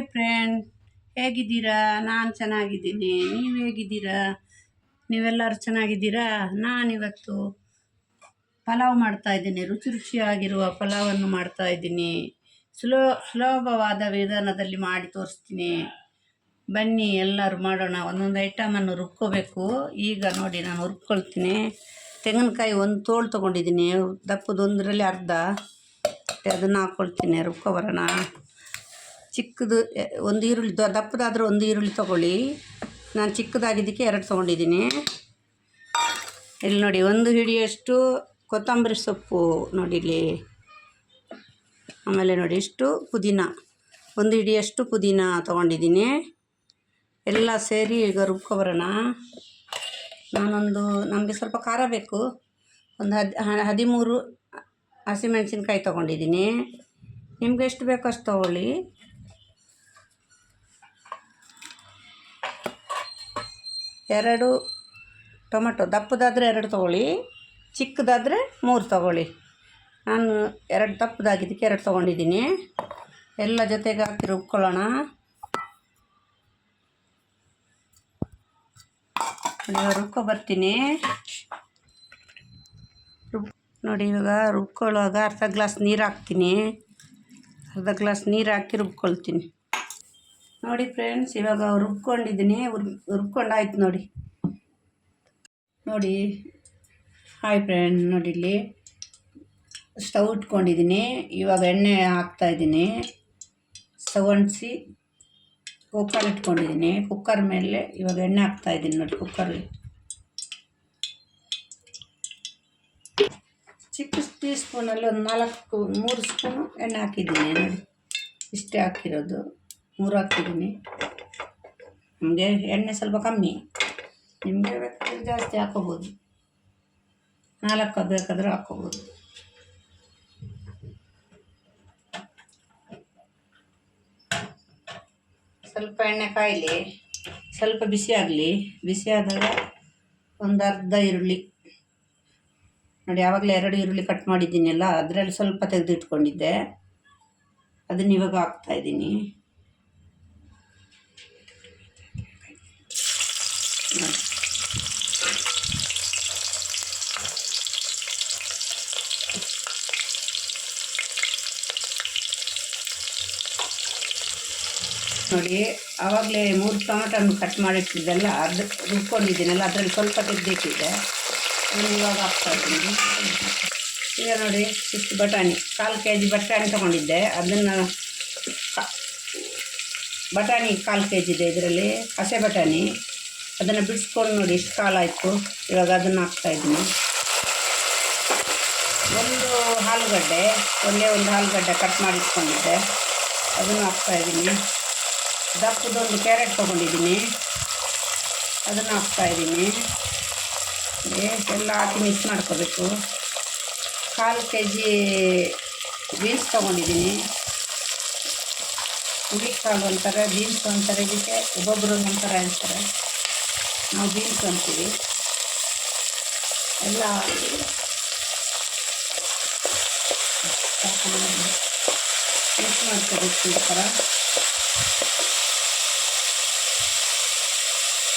Hi friend, ಹೇಗಿದ್ದೀರಾ? ನಾನು ಚೆನ್ನಾಗಿದ್ದೀನಿ. ನೀವು ಹೇಗಿದ್ದೀರಾ? ನೀವೆಲ್ಲರೂ ಚೆನ್ನಾಗಿದ್ದೀರಾ? ನಾನಿವತ್ತು ಪಲಾವ್ ಮಾಡ್ತಾಯಿದ್ದೀನಿ. ರುಚಿಯಾಗಿರುವ ಪಲಾವನ್ನು ಮಾಡ್ತಾಯಿದ್ದೀನಿ. ಸುಲಭವಾದ ವಿಧಾನದಲ್ಲಿ ಮಾಡಿ ತೋರಿಸ್ತೀನಿ. ಬನ್ನಿ ಎಲ್ಲರೂ ಮಾಡೋಣ. ಒಂದೊಂದು ಐಟಮನ್ನು ರುಬ್ಕೋಬೇಕು. ಈಗ ನೋಡಿ ನಾನು ರುಬ್ಕೊಳ್ತೀನಿ. ತೆಂಗಿನಕಾಯಿ ಒಂದು ತೋಳು ತೊಗೊಂಡಿದ್ದೀನಿ, ದಪ್ಪದೊಂದರಲ್ಲಿ ಅರ್ಧ. ಅದನ್ನು ಹಾಕ್ಕೊಳ್ತೀನಿ, ರುಬ್ಕೊಬರೋಣ. ಚಿಕ್ಕದು ಒಂದು ಈರುಳ್ಳಿ, ದಪ್ಪದಾದರೂ ಒಂದು ಈರುಳ್ಳಿ ತೊಗೊಳ್ಳಿ. ನಾನು ಚಿಕ್ಕದಾಗಿದ್ದಕ್ಕೆ 2 ತೊಗೊಂಡಿದ್ದೀನಿ. ಇಲ್ಲಿ ನೋಡಿ, ಒಂದು ಹಿಡಿಯಷ್ಟು ಕೊತ್ತಂಬರಿ ಸೊಪ್ಪು ನೋಡಿ ಇಲ್ಲಿ. ಆಮೇಲೆ ನೋಡಿ ಇಷ್ಟು ಪುದೀನ, ಒಂದು ಹಿಡಿಯಷ್ಟು ಪುದೀನ ತೊಗೊಂಡಿದ್ದೀನಿ. ಎಲ್ಲ ಸೇರಿ ಈಗ ರುಬ್ಕೊಬರೋಣ. ನಮಗೆ ಸ್ವಲ್ಪ ಖಾರ ಬೇಕು. ಒಂದು 13 ಹಸಿಮೆಣಸಿನ್ಕಾಯಿ ತೊಗೊಂಡಿದ್ದೀನಿ. ನಿಮ್ಗೆ ಎಷ್ಟು ಬೇಕೋ ಅಷ್ಟು ತೊಗೊಳ್ಳಿ. 2 ಟೊಮೆಟೊ, ದಪ್ಪದಾದರೆ 2 ತೊಗೊಳ್ಳಿ, ಚಿಕ್ಕದಾದರೆ 3 ತೊಗೊಳ್ಳಿ. ನಾನು 2 ದಪ್ಪದಾಗಿದ್ದಕ್ಕೆ 2 ತೊಗೊಂಡಿದ್ದೀನಿ. ಎಲ್ಲ ಜೊತೆಗೆ ಹಾಕಿ ರುಬ್ಕೊಳ್ಳೋಣ. ರುಬ್ಕೊಬರ್ತೀನಿ. ನೋಡಿ, ಇವಾಗ ರುಬ್ಕೊಳ್ಳುವಾಗ ಅರ್ಧ ಗ್ಲಾಸ್ ನೀರು ಹಾಕ್ತೀನಿ. ಅರ್ಧ ಗ್ಲಾಸ್ ನೀರು ಹಾಕಿ ರುಬ್ಕೊಳ್ತೀನಿ. ನೋಡಿ ಫ್ರೆಂಡ್ಸ್, ಇವಾಗ ರುಬ್ಕೊಂಡಿದ್ದೀನಿ. ರುಬ್ಕೊಂಡಾಯ್ತು ನೋಡಿ. ಹಾಯ್ ಫ್ರೆಂಡ್, ನೋಡಿ ಇಲ್ಲಿ ಸ್ಟವ್ ಇಟ್ಕೊಂಡಿದ್ದೀನಿ. ಇವಾಗ ಎಣ್ಣೆ ಹಾಕ್ತಾಯಿದ್ದೀನಿ. ಸ್ಟವ್ ಅಂಟಿಸಿ ಕುಕ್ಕರ್ ಇಟ್ಕೊಂಡಿದ್ದೀನಿ. ಕುಕ್ಕರ್ ಮೇಲೆ ಇವಾಗ ಎಣ್ಣೆ ಹಾಕ್ತಾಯಿದ್ದೀನಿ ನೋಡಿ. ಕುಕ್ಕರಲ್ಲಿ ಚಿಕ್ಕ ಟೀ ಸ್ಪೂನಲ್ಲಿ ಒಂದು 3 ಸ್ಪೂನು ಎಣ್ಣೆ ಹಾಕಿದ್ದೀನಿ ನೋಡಿ. ಇಷ್ಟೇ ಹಾಕಿರೋದು, 3 ಹಾಕಿದ್ದೀನಿ. ನಮಗೆ ಎಣ್ಣೆ ಸ್ವಲ್ಪ ಕಮ್ಮಿ, ನಿಮಗೆ ಬೇಕಾದ್ರೆ ಜಾಸ್ತಿ ಹಾಕ್ಕೋಬೋದು. 4 ಬೇಕಾದರೂ ಹಾಕ್ಕೋಬೋದು. ಸ್ವಲ್ಪ ಎಣ್ಣೆ ಕಾಯಲಿ, ಸ್ವಲ್ಪ ಬಿಸಿ ಆಗಲಿ. ಬಿಸಿ ಆದಾಗ ಒಂದು ಅರ್ಧ ಈರುಳ್ಳಿ ನೋಡಿ, ಆವಾಗಲೇ 2 ಈರುಳ್ಳಿ ಕಟ್ ಮಾಡಿದ್ದೀನಲ್ಲ, ಅದರಲ್ಲಿ ಸ್ವಲ್ಪ ತೆಗೆದಿಟ್ಕೊಂಡಿದ್ದೆ, ಅದನ್ನ ಇವಾಗ ಹಾಕ್ತಾಯಿದ್ದೀನಿ. ನೋಡಿ, ಆವಾಗಲೇ 3 ಟೊಮೆಟೊನ್ನು ಕಟ್ ಮಾಡಿಟ್ಟಿದ್ದೆಲ್ಲ ಅದು ರುಬ್ಕೊಂಡಿದ್ದೀನಲ್ಲ, ಅದರಲ್ಲಿ ಸ್ವಲ್ಪ ತೆಗೆದಿಟ್ಟಿದ್ದೆ, ಅದನ್ನು ಇವಾಗ ಹಾಕ್ತಾಯಿದ್ದೀನಿ. ಈಗ ನೋಡಿ, ಇಷ್ಟು ಬಟಾಣಿ, 1/4 kg ಬಟಾಣಿ ತೊಗೊಂಡಿದ್ದೆ. ಅದನ್ನು ಬಟಾಣಿ 1/4 kg ಇದೆ ಇದರಲ್ಲಿ, ಹಸೆ ಬಟಾಣಿ. ಅದನ್ನು ಬಿಡಿಸ್ಕೊಂಡು ನೋಡಿ ಇಷ್ಟು ಕಾಲಾಯಿತು. ಇವಾಗ ಅದನ್ನು ಹಾಕ್ತಾಯಿದ್ದೀನಿ. ಒಂದು ಆಲೂಗಡ್ಡೆ, ಒಂದೇ ಒಂದು ಆಲೂಗಡ್ಡೆ ಕಟ್ ಮಾಡಿಟ್ಕೊಂಡಿದ್ದೆ, ಅದನ್ನು ಹಾಕ್ತಾಯಿದ್ದೀನಿ. ದಪ್ಪದೊಂದು ಕ್ಯಾರೆಟ್ ತೊಗೊಂಡಿದ್ದೀನಿ, ಅದನ್ನು ಹಾಕ್ತಾಯಿದ್ದೀನಿ. ಎಲ್ಲ ಹಾಕಿ ಮಿಕ್ಸ್ ಮಾಡ್ಕೋಬೇಕು. 1/4 kg ಬೀನ್ಸ್ ತೊಗೊಂಡಿದ್ದೀನಿ. ಹುಳಿಕಾಳು ಅಂತಾರೆ, ಬೀನ್ಸ್ ಅಂತಾರೆ, ಇದಕ್ಕೆ ಒಬ್ಬೊಬ್ಬರು ಒಂಥರ ಹೇಳ್ತಾರೆ. ನಾವು ಬೀನ್ಸ್ ಅಂತೀವಿ. ಎಲ್ಲ ಮಿಕ್ಸ್ ಮಾಡ್ಕೋಬೇಕು ಈ ಥರ.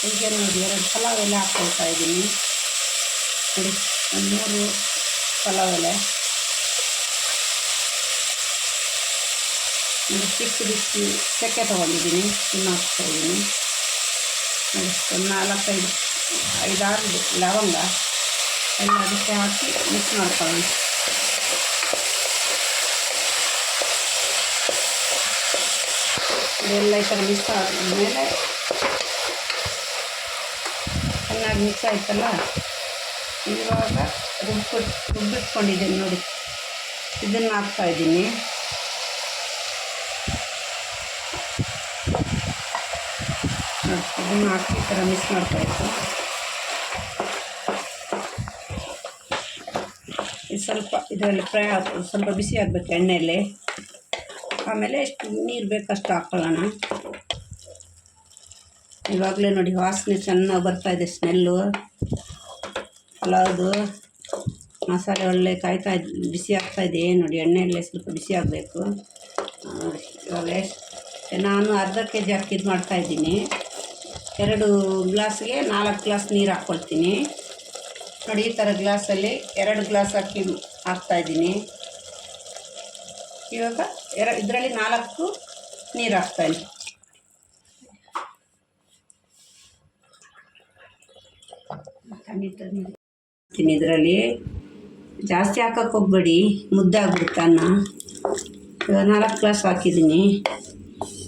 ಈಗ ನೋಡಿ 2 ಪಲಾವ್ ಎಲೆ ಹಾಕ್ಕೊಳ್ತಾ ಇದ್ದೀನಿ ನೋಡಿ. ಒಂದು 3 ಪಲಾವ್ ಎಲೆ, ಒಂದು ಚಿಕ್ಕದಿಷ್ಟು ಚಕ್ಕೆ ತೊಗೊಂಡಿದ್ದೀನಿ, ಇನ್ನು ಹಾಕ್ತಾಯಿದ್ದೀನಿ ನೋಡಿ. ಒಂದು 4-5 ಲವಂಗ ಎಲ್ಲ ಅದಕ್ಕೆ ಹಾಕಿ ಮಿಕ್ಸ್ ಮಾಡ್ಕೊಳ್ಳೋಣ. ಇದೆಲ್ಲ ಈ ಥರ ಮಿಕ್ಸ್ ಆದಮೇಲೆ ಚೆನ್ನಾಗಿ ಮಿಕ್ಸ್ ಆಯ್ತಲ್ಲ, ಇವಾಗ ರುಬ್ಬಿಟ್ಕೊಂಡಿದ್ದೀನಿ ನೋಡಿ, ಇದನ್ನು ಹಾಕ್ತಾಯಿದ್ದೀನಿ. ಇದನ್ನು ಹಾಕಿ ಈ ಥರ ಮಿಕ್ಸ್ ಮಾಡ್ತಾಯಿತ್ತು. ಇದು ಸ್ವಲ್ಪ ಇದರಲ್ಲಿ ಫ್ರೈ ಹಾಕೋದು, ಸ್ವಲ್ಪ ಬಿಸಿ ಆಗಬೇಕು ಎಣ್ಣೆಯಲ್ಲಿ. ಆಮೇಲೆ ಎಷ್ಟು ನೀರು ಬೇಕಷ್ಟು ಹಾಕ್ಕೊಳ್ಳೋಣ. ಇವಾಗಲೇ ನೋಡಿ ವಾಸನೆ ಚೆನ್ನಾಗಿ ಬರ್ತಾಯಿದೆ, ಸ್ಮೆಲ್ಲು ಪಲಾವ್ದು. ಮಸಾಲೆ ಒಳ್ಳೆ ಬಿಸಿ ಆಗ್ತಾಯಿದೆ ನೋಡಿ. ಎಣ್ಣೆಯಲ್ಲೇ ಸ್ವಲ್ಪ ಬಿಸಿ ಆಗಬೇಕು ನೋಡಿ. ಇವಾಗ ನಾನು ಅರ್ಧ ಕೆ ಜಿ ಅಕ್ಕಿದು ಮಾಡ್ತಾಯಿದ್ದೀನಿ. 2 ಗ್ಲಾಸ್ಗೆ 4 ಗ್ಲಾಸ್ ನೀರು ಹಾಕ್ಕೊಳ್ತೀನಿ. ನೋಡಿ ಈ ಥರ ಗ್ಲಾಸಲ್ಲಿ 2 ಗ್ಲಾಸ್ ಅಕ್ಕಿ ಹಾಕ್ತಾಯಿದ್ದೀನಿ. ಇವಾಗ ಇದರಲ್ಲಿ 4 ನೀರು ಹಾಕ್ತಾಯಿದ್ದೀನಿ. ಇದರಲ್ಲಿ ಜಾಸ್ತಿ ಹಾಕಕ್ಕೆ ಹೋಗ್ಬೇಡಿ, ಮುದ್ದೆ ಆಗ್ಬಿಡುತ್ತೆ ಅನ್ನ. ಇವಾಗ 4 ಗ್ಲಾಸ್ ಹಾಕಿದ್ದೀನಿ.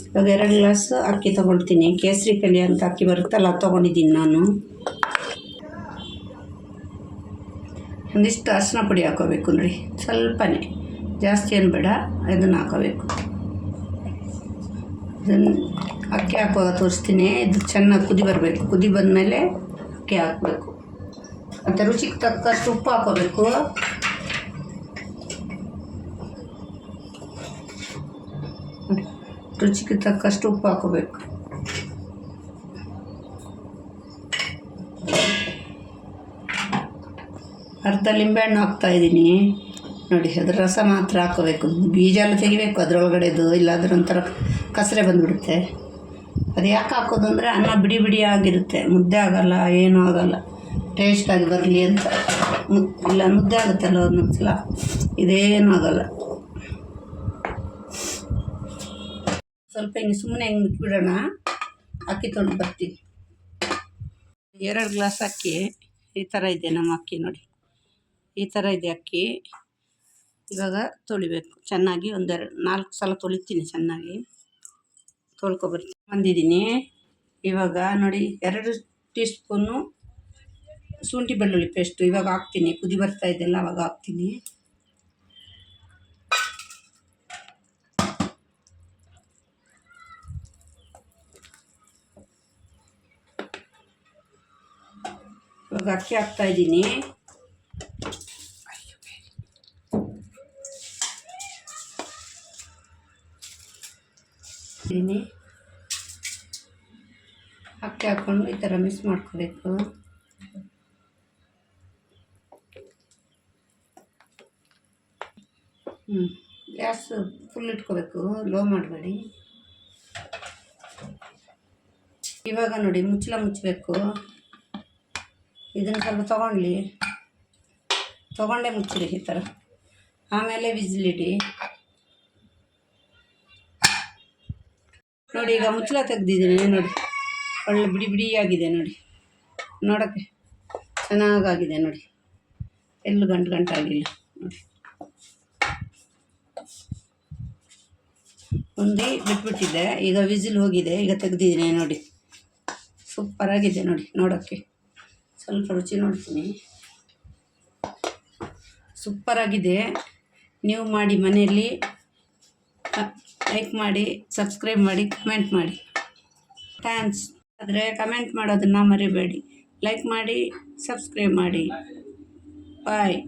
ಇವಾಗ 2 ಗ್ಲಾಸ್ ಅಕ್ಕಿ ತೊಗೊಳ್ತೀನಿ. ಕೇಸರಿ ಕಲಿ ಅಂತ ಅಕ್ಕಿ ಬರುತ್ತಲ್ಲ ಅದು ತೊಗೊಂಡಿದ್ದೀನಿ ನಾನು. ಒಂದಿಷ್ಟು ಅರಿಶಿನ ಪುಡಿ ಹಾಕೋಬೇಕು ನೋಡಿ, ಸ್ವಲ್ಪನೇ, ಜಾಸ್ತಿ ಏನು ಬೇಡ. ಇದನ್ನು ಹಾಕೋಬೇಕು. ಇದನ್ನು ಅಕ್ಕಿ ಹಾಕುವಾಗ ತೋರಿಸ್ತೀನಿ. ಇದು ಚೆನ್ನಾಗಿ ಕುದಿ ಬರಬೇಕು. ಕುದಿ ಬಂದಮೇಲೆ ಅಕ್ಕಿ ಹಾಕಬೇಕು. ಮತ್ತು ರುಚಿಗೆ ತಕ್ಕಷ್ಟು ಉಪ್ಪು ಹಾಕೋಬೇಕು. ರುಚಿಗೆ ತಕ್ಕಷ್ಟು ಉಪ್ಪು ಹಾಕೋಬೇಕು. ಅರ್ಧ ಲಿಂಬೆಹಣ್ಣು ಹಾಕ್ತಾಯಿದ್ದೀನಿ ನೋಡಿ. ಅದ್ರ ರಸ ಮಾತ್ರ ಹಾಕೋಬೇಕು, ಬೀಜ ಎಲ್ಲ ತೆಗಿಬೇಕು ಅದರೊಳಗಡೆದು, ಇಲ್ಲಾಂದ್ರೆ ಒಂಥರ ಕಸರೆ ಬಂದುಬಿಡುತ್ತೆ. ಅದು ಯಾಕೆ ಹಾಕೋದು ಅಂದರೆ ಅನ್ನ ಬಿಡಿ ಬಿಡಿ ಆಗಿರುತ್ತೆ, ಮುದ್ದೆ ಆಗೋಲ್ಲ, ಏನೂ ಆಗೋಲ್ಲ, ಟೇಸ್ಟಾಗಿ ಬರಲಿ ಅಂತ. ಇಲ್ಲ ಮುದ್ದೆ ಆಗುತ್ತಲ್ಲ ಒಂದೊಂದು ಸಲ, ಇದೇನೂ ಆಗೋಲ್ಲ. ಸ್ವಲ್ಪ ಹಿಂಗೆ ಸುಮ್ಮನೆ ಹಿಂಗೆ ಬಿಟ್ಬಿಡೋಣ. ಅಕ್ಕಿ ತೊಳೆದು ಬರ್ತೀನಿ. 2 ಗ್ಲಾಸ್ ಅಕ್ಕಿ ಈ ಥರ ಇದೆ ನಮ್ಮ ಅಕ್ಕಿ ನೋಡಿ, ಈ ಥರ ಇದೆ ಅಕ್ಕಿ. ಇವಾಗ ತೊಳಿಬೇಕು ಚೆನ್ನಾಗಿ. 4 ಸಲ ತೊಳಿತೀನಿ ಚೆನ್ನಾಗಿ, ಬಂದಿದ್ದೀನಿ. ಇವಾಗ ನೋಡಿ 2 ಟೀ ಸ್ಪೂನು ಶುಂಠಿ ಬೆಳ್ಳುಳ್ಳಿ ಪೇಸ್ಟು ಇವಾಗ ಹಾಕ್ತೀನಿ. ಕುದಿ ಬರ್ತಾ ಇದೆಯಲ್ಲ ಅವಾಗ ಹಾಕ್ತೀನಿ. ಇವಾಗ ಅಕ್ಕಿ ಹಾಕ್ತಾಯಿದ್ದೀನಿ. ಅಕ್ಕಿ ಹಾಕ್ಕೊಂಡು ಈ ಥರ ಮಿಕ್ಸ್ ಮಾಡ್ಕೋಬೇಕು. ಗ್ಯಾಸ್ ಫುಲ್ ಇಟ್ಕೋಬೇಕು, ಲೋ ಮಾಡಬೇಡಿ. ಇವಾಗ ನೋಡಿ ಮುಚ್ಚಳ ಮುಚ್ಚಬೇಕು. ಇದನ್ನು ಸ್ವಲ್ಪ ತೊಗೊಂಡೇ ಮುಚ್ಚಿರಿ ಈ ಥರ. ಆಮೇಲೆ ವಿಜಿಲಿಡಿ ನೋಡಿ. ಈಗ ಮುಚ್ಚಳ ತೆಗ್ದಿದ್ದೀನಿ ನೋಡಿ, ಒಳ್ಳೆ ಬಿಡಿ ಬಿಡಿಯಾಗಿದೆ ನೋಡಿ, ನೋಡೋಕ್ಕೆ ಚೆನ್ನಾಗಾಗಿದೆ ನೋಡಿ, ಎಲ್ಲೂ ಗಂಟಾಗಿಲ್ಲ ನೋಡಿ. ಬಿಟ್ಬಿಟ್ಟಿದ್ದೆ, ಈಗ ವಿಸಿಲ್ ಹೋಗಿದೆ. ಈಗ ತೆಗ್ದಿದ್ದೀನಿ ನೋಡಿ, ಸೂಪರಾಗಿದೆ ನೋಡಿ ನೋಡೋಕ್ಕೆ. ಸ್ವಲ್ಪ ರುಚಿ ನೋಡ್ತೀನಿ. ಸೂಪರಾಗಿದೆ. ನೀವು ಮಾಡಿ ಮನೆಯಲ್ಲಿ. ಲೈಕ್ ಮಾಡಿ, ಸಬ್ಸ್ಕ್ರೈಬ್ ಮಾಡಿ, ಕಮೆಂಟ್ ಮಾಡಿ. ಥ್ಯಾಂಕ್ಸ್. ಆದರೆ ಕಮೆಂಟ್ ಮಾಡೋದನ್ನು ಮರಿಬೇಡಿ. ಲೈಕ್ ಮಾಡಿ, ಸಬ್ಸ್ಕ್ರೈಬ್ ಮಾಡಿ. ಬಾಯ್.